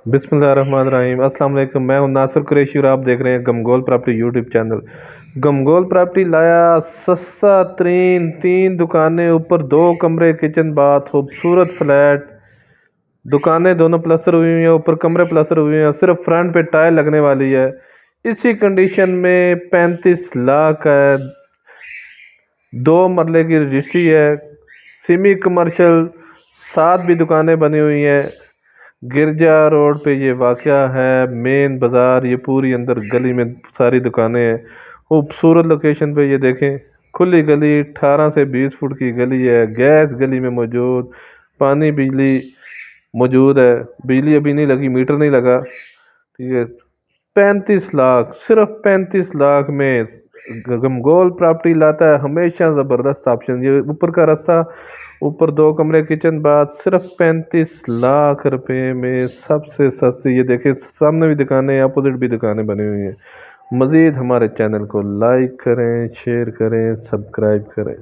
बिस्मिल्लाहिर्रहमानिर्रहीम। अस्सलाम वालेकुम। मैं हूं नासिर कुरैशी और आप देख रहे हैं गमगोल प्रॉपर्टी यूट्यूब चैनल। गमगोल प्रॉपर्टी लाया सस्ता तरीन, 3 दुकानें, ऊपर 2 कमरे, किचन बाथ, खूबसूरत फ्लैट। दुकानें दोनों प्लस्तर हुई हुई हैं, ऊपर कमरे प्लस्तर हुए हैं, सिर्फ फ्रंट पे टाइल लगने वाली है। इसी कंडीशन में 35 लाख है। 2 मरले की रजिस्ट्री है। सेमी कमर्शियल 7 भी दुकानें बनी हुई हैं। गिरजा रोड पे ये वाक़या है। मेन बाज़ार, ये पूरी अंदर गली में सारी दुकानें हैं। खूबसूरत लोकेशन पे ये देखें, खुली गली, 18 से 20 फुट की गली है। गैस गली में मौजूद, पानी बिजली मौजूद है। बिजली अभी नहीं लगी, मीटर नहीं लगा। ठीक है। 35 लाख, सिर्फ 35 लाख में गमगोल प्रॉपर्टी लाता है। हमेशा ज़बरदस्त ऑप्शन। ये ऊपर का रास्ता, ऊपर 2 कमरे, किचन बाथ, सिर्फ 35 लाख रुपए में सबसे सस्ती। ये देखें, सामने भी दुकानें, अपोजिट भी दुकानें बनी हुई हैं। मज़ीद हमारे चैनल को लाइक करें, शेयर करें, सब्सक्राइब करें।